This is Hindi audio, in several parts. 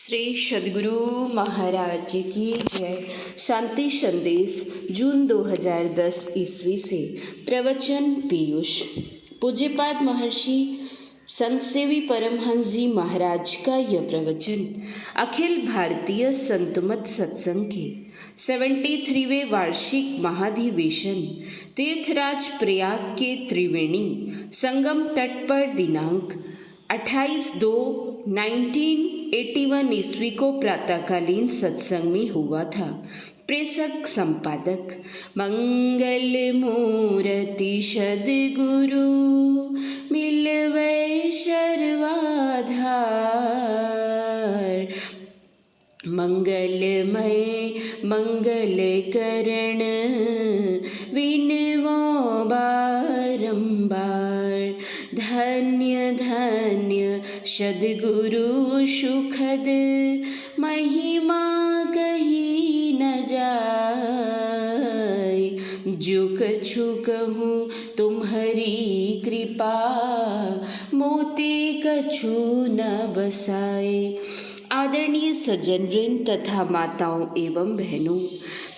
श्री सद्गुरु महाराज की जय। शांति संदेश जून 2010 ईस्वी से प्रवचन पीयूष। पूज्यपाद महर्षि संत सेवी परमहंस जी महाराज का यह प्रवचन अखिल भारतीय संतमत सत्संग के 73वें वार्षिक महाधिवेशन तीर्थराज प्रयाग के त्रिवेणी संगम तट पर दिनांक 28/2/1981 ईस्वी को प्रातःकालीन सत्संग में हुआ था। प्रेषक संपादक मंगल मूर्ति सद्गुरु मिलवै सर्वाधार, मंगलमय मंगल करण विनवो बारंबार। धन्य धन्य सद्गुरु सुखद महिमा कही न जाय। जो कछु कहूँ तुम्हारी कृपा, मोते कछु न बसाए। आदरणीय सज्जनवृंद तथा माताओं एवं बहनों,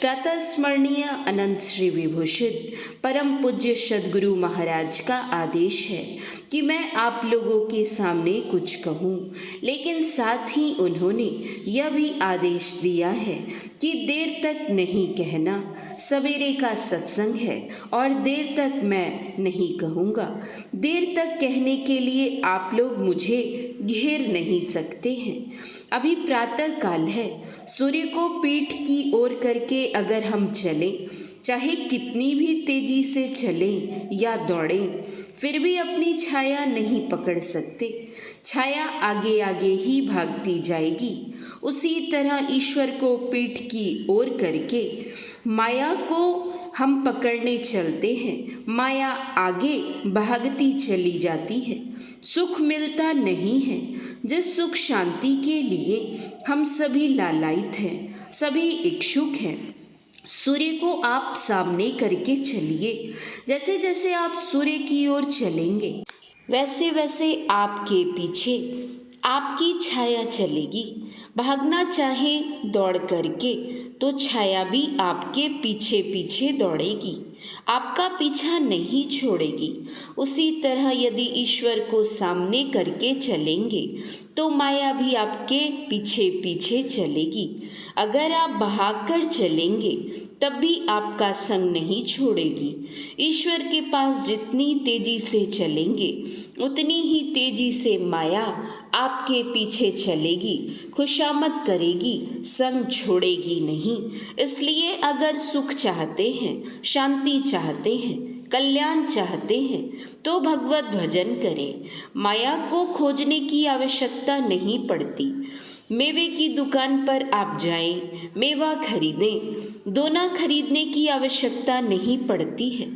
प्रातः स्मरणीय अनंत श्री विभूषित परम पूज्य सद्गुरु महाराज का आदेश है कि मैं आप लोगों के सामने कुछ कहूँ, लेकिन साथ ही उन्होंने यह भी आदेश दिया है कि देर तक नहीं कहना। सवेरे का सत्संग है और देर तक मैं नहीं कहूँगा। देर तक कहने के लिए आप लोग मुझे घेर नहीं सकते हैं। अभी प्रातः काल है। सूर्य को पीठ की ओर करके अगर हम चलें, चाहे कितनी भी तेजी से चलें या दौड़ें, फिर भी अपनी छाया नहीं पकड़ सकते। छाया आगे आगे ही भागती जाएगी। उसी तरह ईश्वर को पीठ की ओर करके माया को हम पकड़ने चलते हैं, माया आगे भागती चली जाती है। सुख मिलता नहीं है, जिस सुख शांति के लिए हम सभी लालायित हैं, सभी इच्छुक हैं। सूर्य को आप सामने करके चलिए। जैसे जैसे आप सूर्य की ओर चलेंगे, वैसे वैसे आपके पीछे आपकी छाया चलेगी। भागना चाहे दौड़ करके तो छाया भी आपके पीछे पीछे दौड़ेगी, आपका पीछा नहीं छोड़ेगी। उसी तरह यदि ईश्वर को सामने करके चलेंगे तो माया भी आपके पीछे पीछे चलेगी। अगर आप भागकर चलेंगे तब भी आपका संग नहीं छोड़ेगी। ईश्वर के पास जितनी तेजी से चलेंगे उतनी ही तेजी से माया आपके पीछे चलेगी, खुशामद करेगी, संग छोड़ेगी नहीं। इसलिए अगर सुख चाहते हैं, शांति चाहते हैं, कल्याण चाहते हैं तो भगवत भजन करें। माया को खोजने की आवश्यकता नहीं पड़ती। मेवे की दुकान पर आप जाएं, मेवा खरीदें, दोना खरीदने की आवश्यकता नहीं पड़ती है।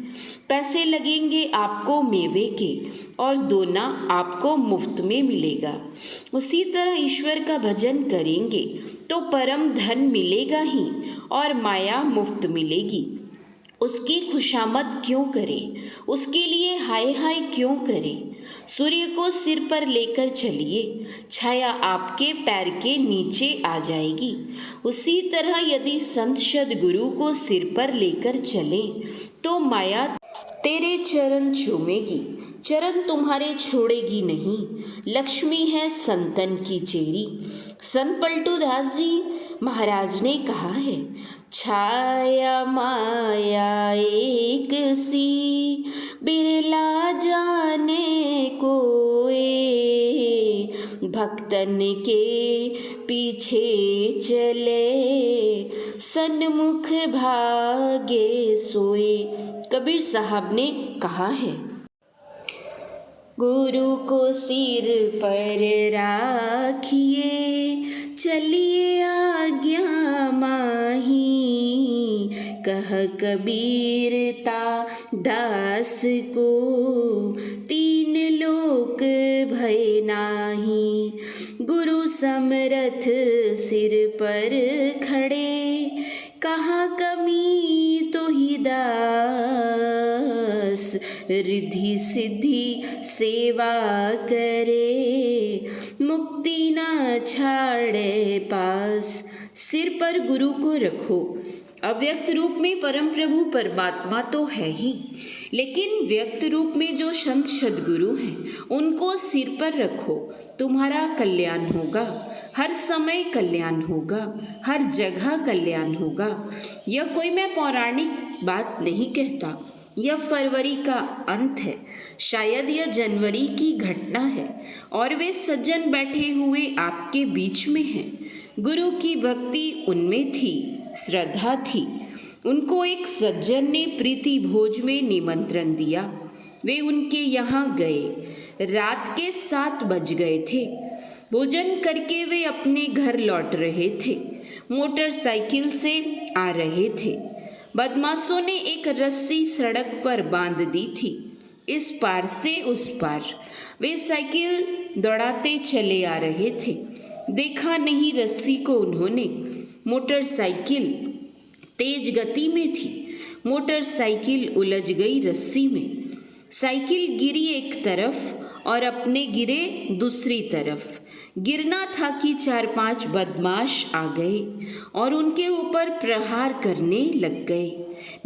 पैसे लगेंगे आपको मेवे के और दोना आपको मुफ्त में मिलेगा। उसी तरह ईश्वर का भजन करेंगे तो परम धन मिलेगा ही और माया मुफ्त मिलेगी। उसकी खुशामद क्यों करें, उसके लिए हाय हाय क्यों करें। सूर्य को सिर पर लेकर चलिए, छाया आपके पैर के नीचे आ जाएगी। उसी तरह यदि संत सद्गुरु को सिर पर लेकर चले तो माया तेरे चरण चूमेगी, चरण तुम्हारे छोड़ेगी नहीं। लक्ष्मी है संतन की चेरी। संत पलटू दास जी महाराज ने कहा है, छाया माया एक सी बिरला जाने कोए। भक्तन के पीछे चले सन्मुख भागे सोए। कबीर साहब ने कहा है, गुरु को सिर पर राखिए, चलिए आज्ञा माही। कह कबीरता दास को, तीन लोक भय नाही। गुरु समरथ सिर पर खड़े, कहाँ कमी तो ही दास। रिद्धि सिद्धि सेवा करे, मुक्ति न छाड़े पास। सिर पर गुरु को रखो। अव्यक्त रूप में परम प्रभु परमात्मा तो है ही, लेकिन व्यक्त रूप में जो संत सद्गुरु हैं उनको सिर पर रखो। तुम्हारा कल्याण होगा, हर समय कल्याण होगा, हर जगह कल्याण होगा। यह कोई मैं पौराणिक बात नहीं कहता, यह फरवरी का अंत है, शायद यह जनवरी की घटना है, और वे सज्जन बैठे हुए आपके बीच में हैं। गुरु की भक्ति उनमें थी, श्रद्धा थी। उनको एक सज्जन ने प्रीति भोज में निमंत्रण दिया। वे उनके यहाँ गए। रात के 7 बज गए थे। भोजन करके वे अपने घर लौट रहे थे। मोटरसाइकिल से आ रहे थे। बदमाशों ने एक रस्सी सड़क पर बांध दी थी, इस पार से उस पार। वे साइकिल दौड़ाते चले आ रहे थे। देखा नहीं रस्सी को उन्होंने। मोटरसाइकिल तेज गति में थी। मोटरसाइकिल उलझ गई रस्सी में। साइकिल गिरी एक तरफ और अपने गिरे दूसरी तरफ। गिरना था कि 4-5 बदमाश आ गए और उनके ऊपर प्रहार करने लग गए।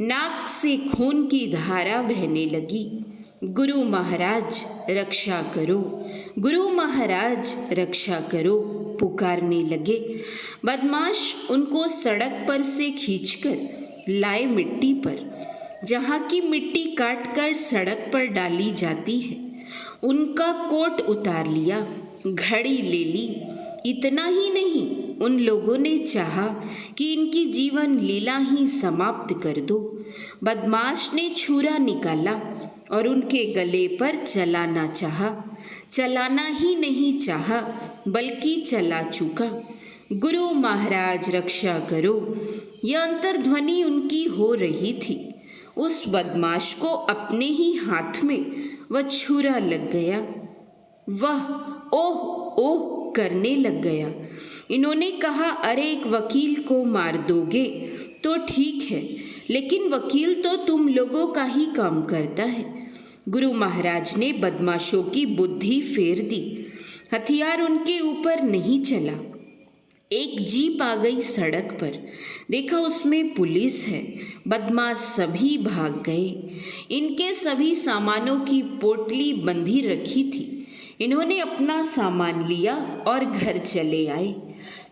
नाक से खून की धारा बहने लगी। गुरु महाराज रक्षा करो, गुरु महाराज रक्षा करो, पुकारने लगे। बदमाश उनको सड़क पर से खींचकर लाए मिट्टी पर, जहाँ की मिट्टी काटकर सड़क पर डाली जाती है। उनका कोट उतार लिया, घड़ी ले ली। इतना ही नहीं, उन लोगों ने चाहा कि इनकी जीवन लीला ही समाप्त कर दो। बदमाश ने छुरा निकाला और उनके गले पर चलाना चाहा। चलाना ही नहीं चाहा, बल्कि चला चुका। गुरु महाराज रक्षा करो, यह अंतर्ध्वनि उनकी हो रही थी। उस बदमाश को अपने ही हाथ में वह छुरा लग गया। वह ओह ओह करने लग गया। इन्होंने कहा, अरे एक वकील को मार दोगे तो ठीक है, लेकिन वकील तो तुम लोगों का ही काम करता है। गुरु महाराज ने बदमाशों की बुद्धि फेर दी। हथियार उनके ऊपर नहीं चला। एक जीप आ गई सड़क पर। देखा उसमें पुलिस है। बदमाश सभी भाग गए। इनके सभी सामानों की पोटली बंधी रखी थी। इन्होंने अपना सामान लिया और घर चले आए।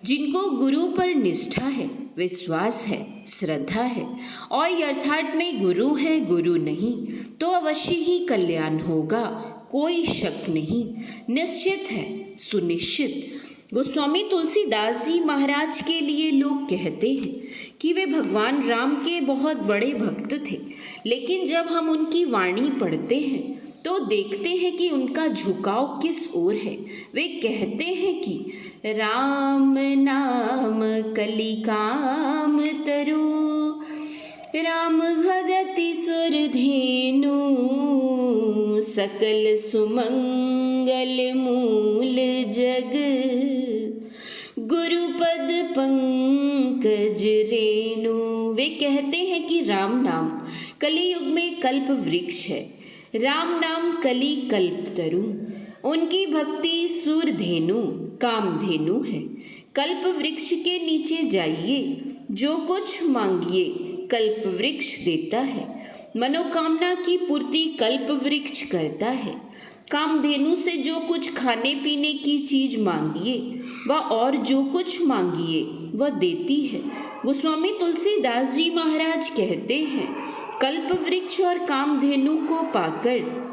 जिनको गुरु पर निष्ठा है, विश्वास है, श्रद्धा है और यथार्थ में गुरु है, गुरु नहीं, तो अवश्य ही कल्याण होगा, कोई शक नहीं, निश्चित है, सुनिश्चित। गोस्वामी तुलसीदास जी महाराज के लिए लोग कहते हैं कि वे भगवान राम के बहुत बड़े भक्त थे, लेकिन जब हम उनकी वाणी पढ़ते हैं तो देखते हैं कि उनका झुकाव किस ओर है। वे कहते हैं कि राम नाम कलि काम तरु, राम भगति सुर धेनु, सकल सुमंगल मूल जग, गुरुपद पंकज रेणु। वे कहते हैं कि राम नाम कलियुग में कल्प वृक्ष है। राम नाम कली कल्प तरु। उनकी भक्ति सूरधेनु कामधेनु है। कल्प वृक्ष के नीचे जाइए, जो कुछ मांगिए कल्प वृक्ष देता है। मनोकामना की पूर्ति कल्प वृक्ष करता है। कामधेनु से जो कुछ खाने पीने की चीज मांगिए वह और जो कुछ मांगिए वह देती है। गोस्वामी तुलसीदास जी महाराज कहते हैं, कल्प वृक्ष और कामधेनु को पाकर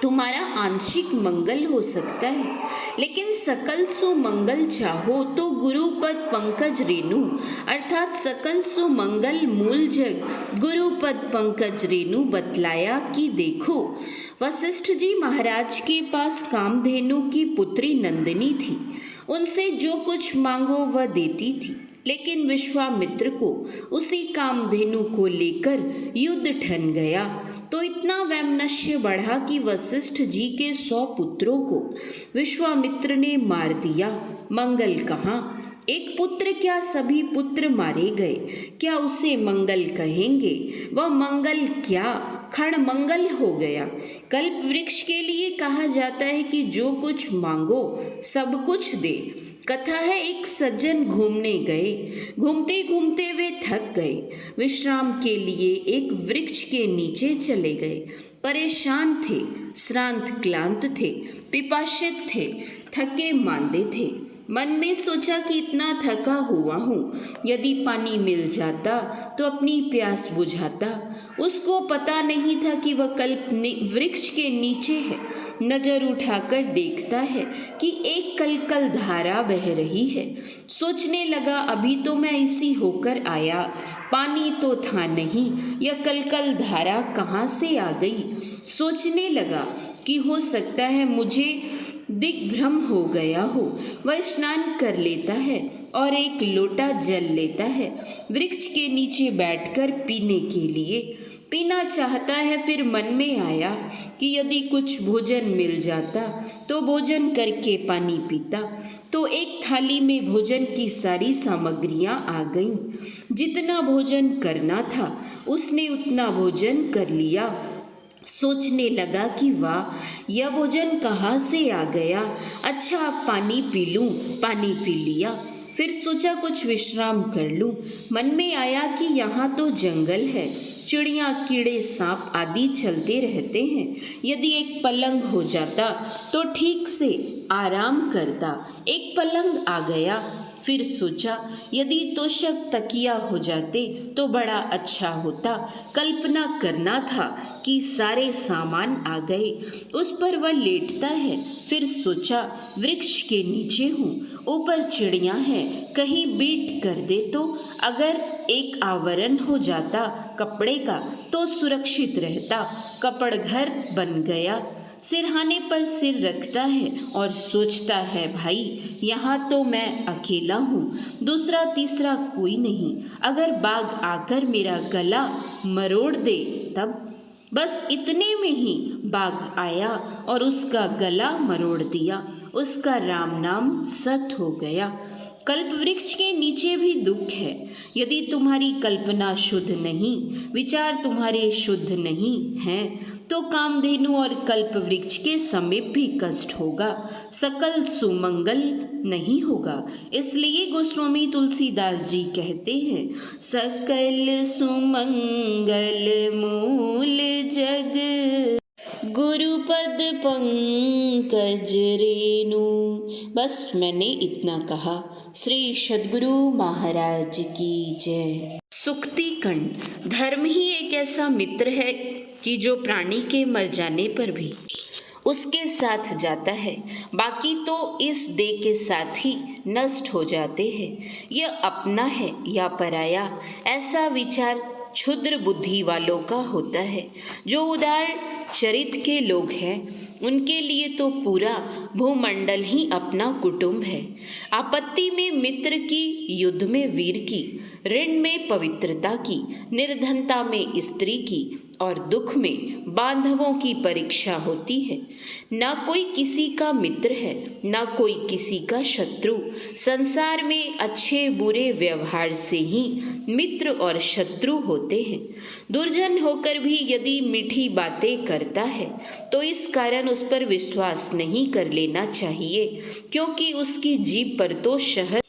तुम्हारा आंशिक मंगल हो सकता है, लेकिन सकल सुमंगल चाहो तो गुरुपद पंकज रेणु अर्थात सकल सुमंगल मूल जग गुरुपद पंकज रेणु बतलाया कि देखो, वशिष्ठ जी महाराज के पास कामधेनु की पुत्री नंदिनी थी। उनसे जो कुछ मांगो वह देती थी, लेकिन विश्वामित्र को उसी कामधेनु को लेकर युद्ध ठन गया तो इतना वैमनस्य बढ़ा कि वशिष्ठ जी के 100 पुत्रों को विश्वामित्र ने मार दिया। मंगल कहाँ? एक पुत्र क्या सभी पुत्र मारे गए? क्या उसे मंगल कहेंगे? वह मंगल क्या खड़मंगल हो गया। कल्प वृक्ष के लिए कहा जाता है कि जो कुछ मांगो सब कुछ दे। कथा है, एक सज्जन घूमने गए। घूमते घूमते वे थक गए। विश्राम के लिए एक वृक्ष के नीचे चले गए। परेशान थे, श्रांत क्लांत थे, पिपासित थे, थके मांदे थे। मन में सोचा कि इतना थका हुआ हूँ, यदि पानी मिल जाता तो अपनी प्यास बुझाता। उसको पता नहीं था कि वह कल्प वृक्ष के नीचे है। नजर उठाकर देखता है कि एक कलकल धारा बह रही है। सोचने लगा, अभी तो मैं इसी होकर आया, पानी तो था नहीं, यह कलकल धारा कहाँ से आ गई। सोचने लगा कि हो सकता है मुझे दिग्भ्रम हो गया हो। वह स्नान कर लेता है और एक लोटा जल लेता है। वृक्ष के नीचे बैठकर पीने के लिए पीना चाहता है। फिर मन में आया कि यदि कुछ भोजन मिल जाता तो भोजन करके पानी पीता। तो एक थाली में भोजन की सारी सामग्रियां आ गईं। जितना भोजन करना था उसने उतना भोजन कर लिया। सोचने लगा कि वाह, यह भोजन कहाँ से आ गया। अच्छा, अब पानी पी लूँ। पानी पी लिया। फिर सोचा कुछ विश्राम कर लूँ। मन में आया कि यहाँ तो जंगल है, चिड़िया, कीड़े, सांप आदि चलते रहते हैं। यदि एक पलंग हो जाता तो ठीक से आराम करता। एक पलंग आ गया। फिर सोचा, यदि तोशक तकिया हो जाते तो बड़ा अच्छा होता। कल्पना करना था कि सारे सामान आ गए। उस पर वह लेटता है। फिर सोचा, वृक्ष के नीचे हूँ, ऊपर चिड़ियाँ हैं, कहीं बीट कर दे तो। अगर एक आवरण हो जाता कपड़े का तो सुरक्षित रहता। कपड़ घर बन गया। सिरहाने पर सिर रखता है और सोचता है, भाई यहाँ तो मैं अकेला हूँ, दूसरा तीसरा कोई नहीं। अगर बाघ आकर मेरा गला मरोड़ दे तब। बस इतने में ही बाघ आया और उसका गला मरोड़ दिया। उसका राम नाम सत हो गया। कल्प वृक्ष के नीचे भी दुख है। यदि तुम्हारी कल्पना शुद्ध नहीं, विचार तुम्हारे शुद्ध नहीं हैं, तो कामधेनु और कल्प वृक्ष के समीप भी कष्ट होगा, सकल सुमंगल नहीं होगा। इसलिए गोस्वामी तुलसीदास जी कहते हैं, सकल सुमंगल मूल जग गुरुपद पंकज रेणु। बस मैंने इतना कहा। श्री सद्गुरु महाराज की जय। सुक्ति कंड। धर्म ही एक ऐसा मित्र है कि जो प्राणी के मर जाने पर भी उसके साथ जाता है, बाकी तो इस देह के साथ ही नष्ट हो जाते हैं। यह अपना है या पराया, ऐसा विचार क्षुद्र बुद्धि वालों का होता है। जो उदार चरित के लोग हैं उनके लिए तो पूरा भूमंडल ही अपना कुटुंब है। आपत्ति में मित्र की, युद्ध में वीर की, ऋण में पवित्रता की, निर्धनता में स्त्री की और दुख में बांधवों की परीक्षा होती है। ना कोई किसी का मित्र है, ना कोई किसी का शत्रु। संसार में अच्छे बुरे व्यवहार से ही मित्र और शत्रु होते हैं। दुर्जन होकर भी यदि मीठी बातें करता है तो इस कारण उस पर विश्वास नहीं कर लेना चाहिए, क्योंकि उसकी जीभ पर तो शहद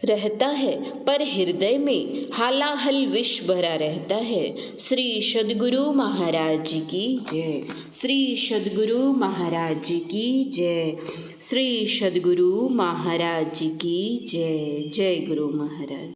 रहता है पर हृदय में हालाहल विष भरा रहता है। श्री सद्गुरु महाराज की जय। श्री सद्गुरु महाराज की जय। श्री सद्गुरु महाराज की जय। जय गुरु महाराज।